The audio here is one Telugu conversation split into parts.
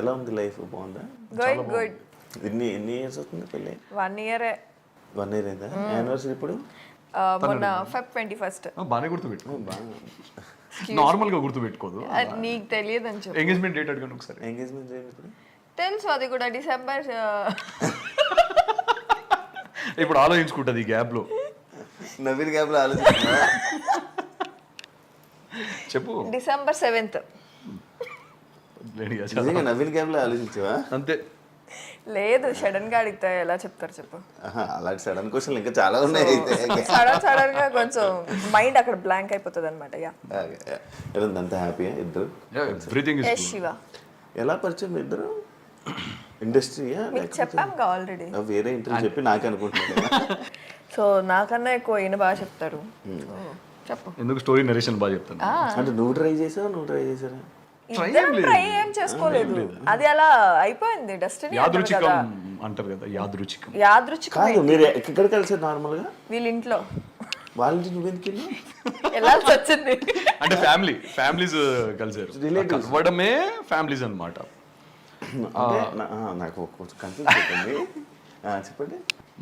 ఎలా ఉంది లైఫ్? బాగుందా? గుడ్. ఎన్ని ఇయర్స్ అవుతుంది పెళ్ళి? 1 year. 1 year అయిందా? యానివర్సరీ ఇప్పుడు మొన్న Feb 21st. బాగానే గుర్తుపెట్టుకో. నార్మల్ గా గుర్తుపెట్టుకోదు. నీకు తెలియదు అని చెప్పు. ఎంగేజ్మెంట్ డేట్ అడగండి ఒకసారి. ఎంగేజ్మెంట్ చేయండి ఇప్పుడు. తెలుసు, అది కూడా డిసెంబర్. ఇప్పుడు ఆలోచించుకుంటది ఈ గ్యాప్ లో. నవీన్ గ్యాప్ లో ఆలోచిస్తున్నా. చెప్పు. December 7th. నిజంగా నవీన్ గ్యాప్ లో ఆలోచించావా? అంతే. లేదు, సడన్ గా అడిగితే ఎలా చెప్తారు చెప్పు. అలాంటి సడన్ క్వశ్చన్ ఇంకా చాలా ఉన్నాయి. అయితే సడన్ గా కొంచెం మైండ్ అక్కడ బ్లాంక్ అయిపోతుంది అనమాట. అంత హ్యాపీయా ఇద్దరు? Everything is good. శివ, ఎలా పరిచయం ఇద్దరు? ఇండస్ట్రీయా మీకు చెప్పాంగా ఆల్రెడీ. వేరే ఇంటర్వ్యూ చెప్పి నాకే అనుకుంటున్నాను. సో నాకన్నా ఎక్కువ ఈయన బాగా చెప్తారు. చెప్పు. ఎందుకు స్టోరీ నరేషన్ బాగా చెప్తాను. అంటే నువ్వు ట్రై చేసారా? ట్రై ఏం చేసుకోలేదు, అది అలా అయిపోయింది. డెస్టినీ యాదృచ్ఛికం అంటారు కదా, యాదృచ్ఛికం. యాదృచ్ఛికం. మీరు ఎక్కడ కలిసారు నార్మల్ గా? వీళ్ళ ఇంట్లో. వాళ్ళ ఇంటి నువ్వెందుకు వెళ్ళి వెళ్ళాల్సి వచ్చింది. అంటే ఫ్యామిలీస్ కలిసారు. కలవడమే ఫ్యామిలీస్ అన్నమాట. నాకు కన్ఫ్యూజ్ అవుతుంది. చెప్పండి.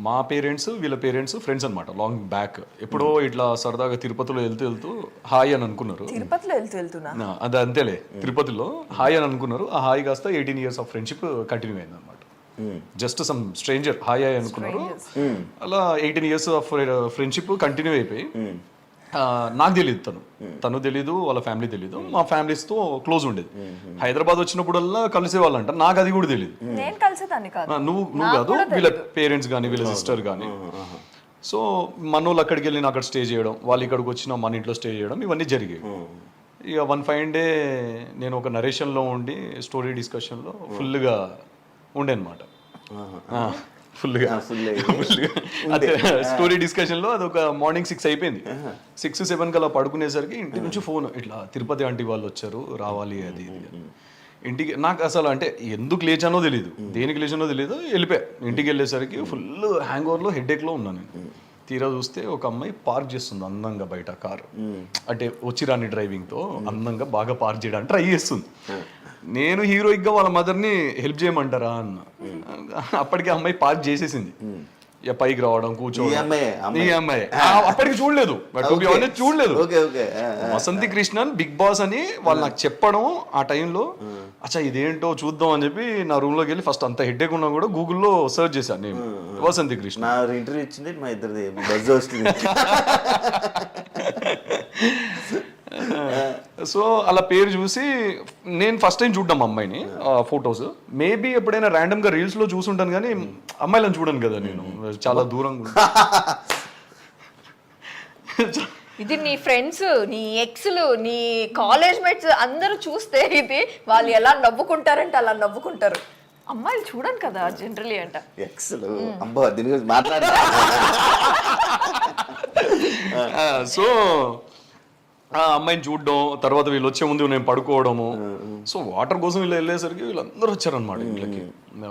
మా పేరెంట్స్ వీళ్ళ పేరెంట్స్ ఫ్రెండ్స్ అనమాట, లాంగ్ బ్యాక్. ఎప్పుడో ఇట్లా సరదాగా తిరుపతిలో వెళ్తూ హాయ్ అని అనుకున్నారు. తిరుపతిలో వెళ్తున్నా అది అంతేలే, తిరుపతిలో హాయ్ అని అనుకున్నారు. ఆ హాయ్ కాస్త 18 years ఆఫ్ ఫ్రెండ్షిప్ కంటిన్యూ అయింది అనమాట. జస్ట్ సమ్ స్ట్రేంజర్ హాయ్ అనుకున్నారు. అలా 18 years ఆఫ్ ఫ్రెండ్షిప్ కంటిన్యూ అయిపోయి, నాకు తెలియదు తను తెలీదు, వాళ్ళ ఫ్యామిలీ తెలీదు. మా ఫ్యామిలీస్తో క్లోజ్ ఉండేది. హైదరాబాద్ వచ్చినప్పుడల్లా కలిసేవాళ్ళంట. నాకు అది కూడా తెలియదు. నేను కలిసేదాన్ని కాదు. నువ్వు కాదు, వీళ్ళ పేరెంట్స్ కానీ వీళ్ళ సిస్టర్ కానీ. సో మనోళ్ళు అక్కడికి వెళ్ళి అక్కడ స్టే చేయడం, వాళ్ళు ఇక్కడికి వచ్చిన మన ఇంట్లో స్టే చేయడం, ఇవన్నీ జరిగాయి. ఇక వన్ ఫైన్ డే నేను ఒక నరేషన్లో ఉండి స్టోరీ డిస్కషన్లో ఫుల్గా ఉండే అనమాట. ఫుల్గా అదే స్టోరీ డిస్కషన్లో అది ఒక మార్నింగ్ 6 అయిపోయింది. 6-7 కల్లా పడుకునేసరికి ఇంటి నుంచి ఫోన్, ఇట్లా తిరుపతి ఆంటీ వాళ్ళు వచ్చారు, రావాలి అది ఇది. ఇంటికి నాకు అసలు అంటే ఎందుకు లేచానో తెలియదు, దేనికి లేచానో తెలియదు. వెళ్ళిపోయా. ఇంటికి వెళ్ళేసరికి ఫుల్ హ్యాంగ్ ఓవర్లో హెడేక్లో ఉన్నాను నేను. తీరా చూస్తే ఒక అమ్మాయి పార్క్ చేస్తుంది అందంగా బయట కారు. అంటే వచ్చిరాని డ్రైవింగ్తో అందంగా బాగా పార్క్ చేయడానికి ట్రై చేస్తుంది. నేను హీరోయిక్గా వాళ్ళ మదర్ని హెల్ప్ చేయమంటారా అన్న. అప్పటికి అమ్మాయి పార్క్ చేసేసింది. ఇక పైకి రావడం, కూర్చోవడం. ఈ అమ్మాయి అప్పటికి చూడలేదు, చూడలేదు. వసంతి కృష్ణన్ బిగ్ బాస్ అని వాళ్ళు నాకు చెప్పడం ఆ టైంలో, అచ్చా ఇదేంటో చూద్దాం అని చెప్పి నా రూమ్ లోకి వెళ్ళి ఫస్ట్ అంత హెడ్ఏక్ ఉన్నా కూడా గూగుల్లో సర్చ్ చేశాను నేను వసంతి కృష్ణ. ఇంటర్వ్యూ ఇచ్చింది మా ఇద్దరిది బజ్ వస్తుంది. సో అలా పేరు చూసి నేను ఫస్ట్ టైం చూడ్డాం అమ్మాయిని, ఫొటోస్. మేబీ ఎప్పుడైనా ర్యాండమ్ గా రీల్స్ లో చూసుంటాను కానీ అమ్మాయిలను చూడను కదా నేను, చాలా దూరంగా. ఇది నీ ఫ్రెండ్స్, నీ ఎక్స్లు, నీ కాలేజ్ మేట్స్ అందరూ చూస్తే ఇది వాళ్ళు ఎలా నవ్వుకుంటారంటే అలా నవ్వుకుంటారు. అమ్మాయిలు చూడను కదా జనరలీ అంట. ఎక్స్లు అబ్బా దీని గురించి మాట్లాడ. సో ఆ అమ్మాయిని చూడడం, తర్వాత వీళ్ళు వచ్చే ముందు నేను పడుకోవడము. సో వాటర్ కోసం వీళ్ళు వెళ్ళేసరికి వీళ్ళందరూ వచ్చారనమాట ఇంట్లోకి.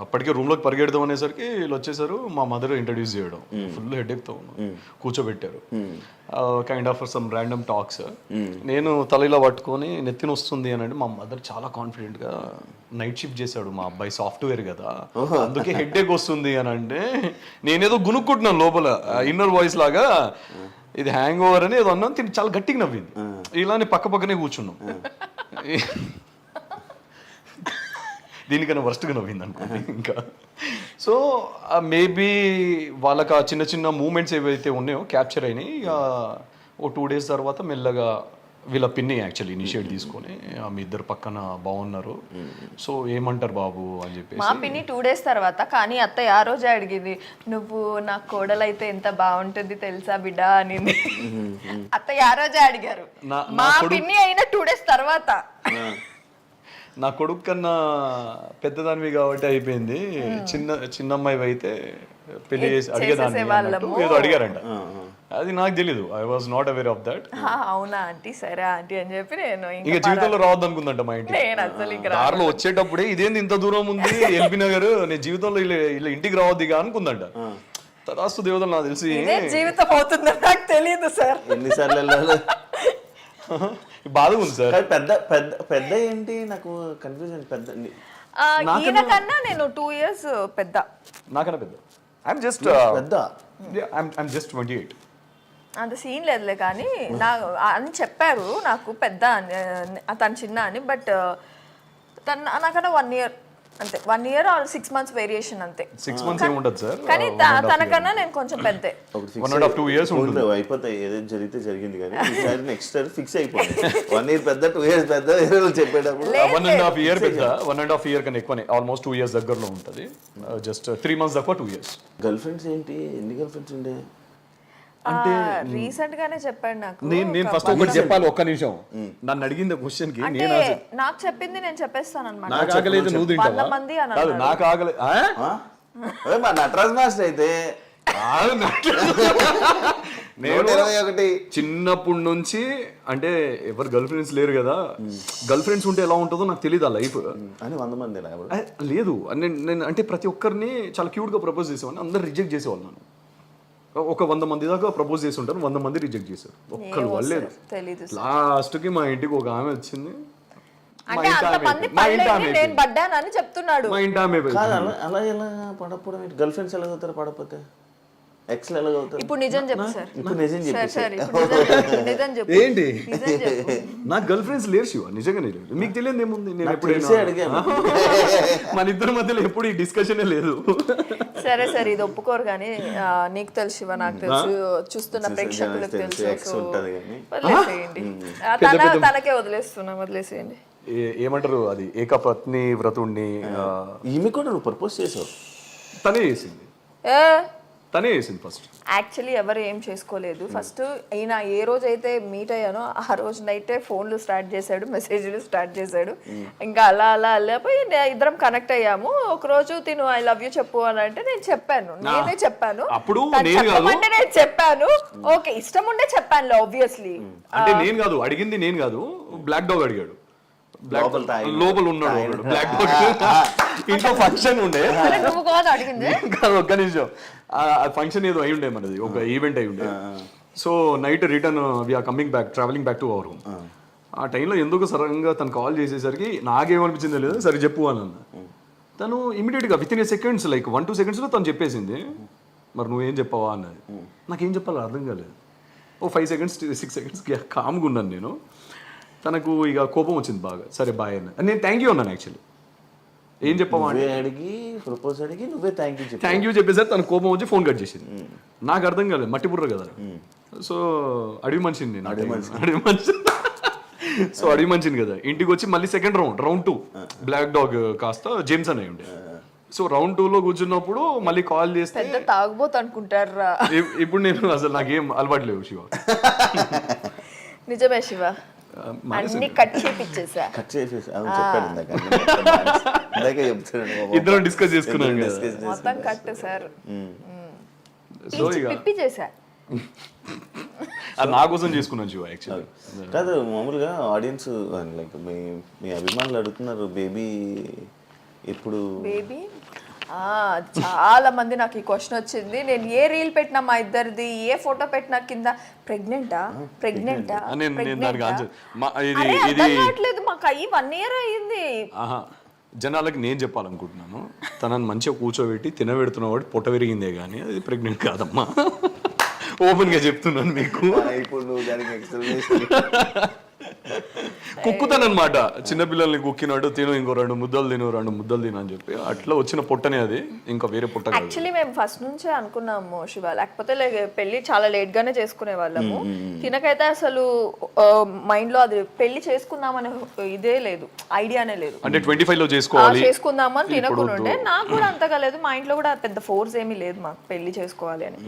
అప్పటికే రూమ్ లోకి పరిగెడదాం అనేసరికి వీళ్ళు వచ్చేసారు. మా మదర్ ఇంట్రడ్యూస్ చేయడం, ఫుల్ హెడేక్తో కూర్చోబెట్టారు. Kind of some random talks. నేను తల ఇలా పట్టుకొని నెత్తిన వస్తుంది అని అంటే, మా మదర్ చాలా కాన్ఫిడెంట్ గా నైట్ షిఫ్ట్ చేశాడు మా అబ్బాయి, సాఫ్ట్వేర్ కదా అందుకే హెడేక్ వస్తుంది అని అంటే, నేనేదో గునుక్కుంటున్నాను లోపల ఇన్నర్ వాయిస్ లాగా, ఇది హ్యాంగ్ ఓవర్ అని ఏదో అన్నాను. తిని చాలా గట్టిగా నవ్వింది. ఇలానే పక్కనే కూర్చున్నాం. దీనికన్నా వర్స్ట్గా నవ్వింది అనుకోండి ఇంకా. సో మేబీ వాళ్ళకి ఆ చిన్న చిన్న మూమెంట్స్ ఏవైతే ఉన్నాయో క్యాప్చర్ అయినాయి. ఇక ఓ 2 days తర్వాత మెల్లగా వీళ్ళ పిన్ని యాక్చువల్లీ ఇనిషియేట్ తీసుకొని, మీ ఇద్దరు పక్కన బాగున్నారు, సో ఏమంటారు బాబు అని చెప్పేసి. మా పిన్ని 2 days తర్వాత, కానీ అత్తయ్య ఆ రోజే అడిగింది, నువ్వు నా కోడలైతే ఎంత బాగుంటుంది తెలుసా బిడ్డ అని. అత్తయ్య ఆ రోజే అడిగారు. మా పిన్ని అయినా 2 days తర్వాత. నా కొడుకు కన్నా పెద్దదానివి కాబట్టి అయిపోయింది, చిన్న అమ్మాయి అయితే పెళ్లి చేసి అడిగేదాన్ని ఏదో అడిగారంట. అది నాకు తెలీదు, I was not aware of that. అవునా ఆంటీ, సరే ఆంటీ అని చెప్పి నేను ఇక జీవితంలో రావద్దు అనుకుందంట మా ఇంటికి. దారిలో వచ్చేటప్పుడే ఇదేంది ఇంత దూరం ఉంది ఎల్బీ నగర్, నేను జీవితంలో ఇలా ఇంటికి రావద్దు ఇక అనుకుందంట. తదాస్తు దేవతలు నాకు తెలిసి జీవితం అవుతుందని నాకు తెలియదు సార్. ఎన్నిసార్లు బాధగా ఉంది సార్. పెద్ద పెద్ద పెద్ద ఏంటి నాకు కన్ఫ్యూజన్. పెద్ద ఈయన కన్నా నేను 2 years పెద్ద. నాకన్నా పెద్ద. ఐఎమ్ జస్ట్ పెద్ద ఐఎమ్ జస్ట్ 28. అంత సీన్ లేదులే కానీ అని చెప్పారు నాకు పెద్ద అని, తను చిన్న అని. బట్ తను నాకన్నా 1 year అంతే, 1 year or 6 months వేరియేషన్ అంతే. 6 months ఏముండదు సార్, కానీ తనకన్నా నేను కొంచెం పెద్దే. 1.5-2 years ఉంటుంది. అయిపోతాయి, ఏదైతే జరిగితే జరిగింది. కానీ ఈసారి నెక్స్ట్ ఇయర్ ఫిక్స్ అయిపోయింది. 1 year పెద్ద, 2 years పెద్ద చెప్పేటప్పుడు 1.5 year పెద్ద, 1.5 year కన్నా ఎక్కువనే, ఆల్మోస్ట్ 2 years దగ్గరలో ఉంటుంది. జస్ట్ 3 months తక్కువ 2 years. గర్ల్ ఫ్రెండ్స్ ఏంటి, ఎన్ని గర్ల్ ఫ్రెండ్స్ ఉండే? అంటే రీసెంట్ గానే చెప్పాడు నాకు. నేను ఫస్ట్ ఒకటి చెప్పాలి, ఒక్క నిమిషం. నన్ను అడిగింది క్వశ్చన్ కి అంటే నాకు చెప్పింది నేను చెప్పేస్తాను అన్నమాట. నాకు ఆగలేదు, నువ్వు తింటావా? 100 మంది అని కాదు, నాకు ఆగలేదు. మా నటరాజ్ మాస్టర్ అయితే నేను 21 చిన్నప్పటి నుంచి, అంటే ఎవరు గర్ల్ ఫ్రెండ్స్ లేరు కదా, గర్ల్ ఫ్రెండ్స్ ఉంటే ఎలా ఉంటుందో నాకు తెలియదు ఆ లైఫ్ అని 100 మంది లేదు. నేను అంటే ప్రతి ఒక్కరిని చాలా క్యూట్ గా ప్రపోజ్ చేసేవాడిని, అందరు రిజెక్ట్ చేసేవాళ్ళు. నన్ను ఒక 100 మంది దాకా ప్రపోజ్ చేసి ఉంటారు, 100 మంది రిజెక్ట్ చేశారు, ఒక్కరు వాళ్ళలేదు. లాస్ట్ కి మా ఇంటికి ఒక ఆమె వచ్చింది, మా ఇంటి ఆమె. అలా ఎలా పడకపోవడం, గర్ల్ ఫ్రెండ్స్ ఎలా అవుతారు పడకపోతే? ఎక్స్ ఎలా అవుతారు? ఇప్పుడు నిజం చెప్పు సార్. ఇప్పుడు నిజం చెప్పు. ఏంటి, నాకు గర్ల్ ఫ్రెండ్స్ లేరు శివ, నిజంగానే లేరు. మీకు తెలియదు ఏముంది, నేను ఎప్పుడైనా అడిగాను. మన ఇద్దరి మధ్యలో ఎప్పుడు ఈ డిస్కషనే లేదు. సరే సరే, ఇది ఒప్పుకోరు కానీ నీకు తెలుసు శివ, నాకు తెలుసు, చూస్తున్న ప్రేక్షకులకు తెలుసు. వదిలేసేయండి, తనకే వదిలేసేయండి. ఏమంటారు అది, ఏకపత్ని వ్రతుణ్ణి. ఈమె కూడా నువ్వు ప్రపోజ్ చేసావు? తనే చేసింది ఫస్ట్. యాక్చువల్లీ ఎవరు ఏం చేసుకోలేదు. ఫస్ట్ ఈయన ఏ రోజు అయితే మీట్ అయ్యానో ఆ రోజు నైటే ఫోన్లు స్టార్ట్ చేశాడు, మెసేజ్లు స్టార్ట్ చేశాడు. ఇంకా అలా అలా వెళ్ళిపోయి ఇద్దరం కనెక్ట్ అయ్యాము. ఒక రోజు తిను ఐ లవ్ యూ చెప్పు అని అంటే నేను చెప్పాను, నేనే చెప్పాను. అప్పుడు చెప్పమంటే నేను చెప్పాను, ఓకే ఇష్టం ఉండే చెప్పాను ఆబ్వియస్లీ. అంటే నేను కాదు అడిగింది, నేను కాదు, బ్లాక్ డాగ్ అడిగాడు. లోపల ఉన్నాడు బ్లాక్ డాగ్. ఇంట్లో ఫంక్షన్ ఉండే, ఒక్క నిమిషం, ఫంక్షన్ ఏదో అయి ఉండే, మనది ఒక ఈవెంట్ అయి ఉండే. So night return we're coming back, travelling back to our home. ఆ టైంలో ఎందుకు సడన్గా తను కాల్ చేసేసరికి నాకేమనిపించిందో లేదు, సరే చెప్పు అని అన్న. తను ఇమీడియట్గా with in seconds, like 1-2 seconds తను చెప్పేసింది. మరి నువ్వేం చెప్పావా అన్నది. నాకేం చెప్పాలో అర్థం కాలేదు. 5 seconds 6 seconds కామ్గా ఉన్నాను నేను. తనకు ఇక కోపం వచ్చింది బాగా. సరే బాయ్ అన్న, నేను థ్యాంక్ యూ అన్నాను. యాక్చువల్లీ ఏం చెప్పావా అడిగి ప్రపోజ్ అడిగి నువ్వే థ్యాంక్ యూ చెప్పేసరి తన కోపం వచ్చి ఫోన్ కట్ చేసింది. నాకు అర్థం కాలేదు, మట్టి బుర్ర కదా. సో అడవి మనిషిని సో అడవి మనిషిని కదా, ఇంటికి వచ్చి మళ్ళీ సెకండ్ రౌండ్ 2 బ్లాక్ డాగ్ కాస్త జేమ్స్ అని ఉండే. సో రౌండ్ 2లో కూర్చున్నప్పుడు మళ్ళీ కాల్ చేస్తే తాగబోతు అనుకుంటారా. ఇప్పుడు నేను అసలు నాకేం అలవాటు లేవు శివ. నిజమే శివ, అన్ని కట్ చేపిచ్చేసా. ఇద్దరం డిస్కస్ చేసుకున్నాం మొత్తం కట్ సార్. సో పిప్పి చేసా, అది నా కోసం చేసుకున్నాను శివ. యాక్చువల్లీ కాదు, మామూలుగా ఆడియన్స్ లైక్ మీ అభిమానులు అడుగుతున్నారు బేబీ ఎప్పుడు. బేబీ చాలా మంది నాకు ఈ క్వశ్చన్ వచ్చింది. నేను ఏ రీల్ పెట్టినా మా ఇద్దరిది, ఏ ఫోటో పెట్టినా కింద ప్రెగ్నెంటా అడగట్లేదు. మాకు అయ్యి 1 year అయ్యింది. జనాలకి నేను చెప్పాలనుకుంటున్నాను, తనని మంచిగా కూర్చోబెట్టి తినబెడుతున్నవాడు పొట్ట విరిగిందే కానీ అది ప్రెగ్నెంట్ కాదమ్మా. ఓపెన్ గా చెప్తున్నాను మీకు. ఇప్పుడు నువ్వు దానికి ఎక్స్ప్లెనేషన్ కుక్కుతానమాట, చిన్నపిల్లల్ని కుక్కినాడు, తిను ఇంకో 2 ముద్దలు తిను అని చెప్పి అట్లా వచ్చిన పొట్టనే అది, ఇంకా వేరే పొట్ట. యాక్చువల్లీ మేము ఫస్ట్ నుంచే అనుకున్నాము శివ, లేకపోతే పెళ్లి చాలా లేట్ గానే చేసుకునే వాళ్ళము. తినకైతే అసలు మైండ్ లో అది పెళ్లి చేసుకుందామనే ఇదే లేదు, ఐడియానే లేదు. అంటే 25 లో చేసుకుందామని తినకుండా, నాకు కూడా అంతగా లేదు, మా ఇంట్లో కూడా పెద్ద ఫోర్స్ ఏమీ లేదు మాకు పెళ్లి చేసుకోవాలి అని.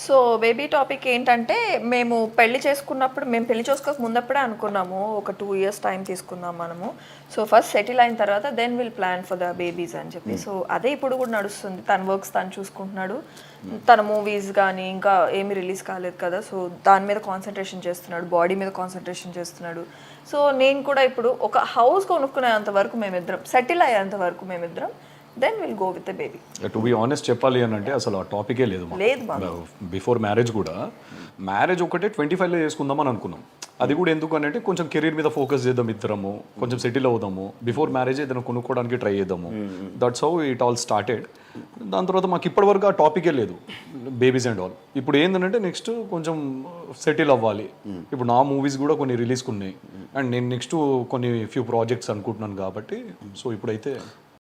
సో బేబీ టాపిక్ ఏంటంటే, మేము పెళ్లి చేసుకోక ముందప్పుడే అనుకున్నాము ఒక 2 years టైం తీసుకుందాం మనము. సో ఫస్ట్ సెటిల్ అయిన తర్వాత then will plan for the babies అని చెప్పి. సో అదే ఇప్పుడు కూడా నడుస్తుంది. తన వర్క్స్ తను చూసుకుంటున్నాడు, తన మూవీస్ కానీ ఇంకా ఏమీ రిలీజ్ కాలేదు కదా, సో దాని మీద కాన్సన్ట్రేషన్ చేస్తున్నాడు, బాడీ మీద కాన్సన్ట్రేషన్ చేస్తున్నాడు. సో నేను కూడా ఇప్పుడు ఒక హౌస్ కొనుక్కునేంత వరకు మేమిద్దరం, సెటిల్ అయ్యేంత వరకు మేమిద్దరం, then will go with the baby. To be honest చెప్పాలి అని అంటే అసలు ఆ టాపికే లేదు. బిఫోర్ మ్యారేజ్ కూడా, మ్యారేజ్ ఒకటే 25 లో చేసుకుందాం అని అనుకున్నాం. అది కూడా ఎందుకు అని అంటే కొంచెం కెరీర్ మీద ఫోకస్ చేద్దాం ఇద్దరము, కొంచెం సెటిల్ అవుదాము, బిఫోర్ మ్యారేజ్ ఏదైనా కొనుక్కోవడానికి ట్రై చేద్దాము. That's how it all started. దాని తర్వాత మాకు ఇప్పటి వరకు ఆ టాపికే లేదు, బేబీస్ అండ్ ఆల్. ఇప్పుడు ఏంటంటే నెక్స్ట్ కొంచెం సెటిల్ అవ్వాలి. ఇప్పుడు నా మూవీస్ కూడా కొన్ని రిలీజ్కి ఉన్నాయి, అండ్ నేను నెక్స్ట్ కొన్ని ఫ్యూ ప్రాజెక్ట్స్ అనుకుంటున్నాను కాబట్టి సో ఇప్పుడైతే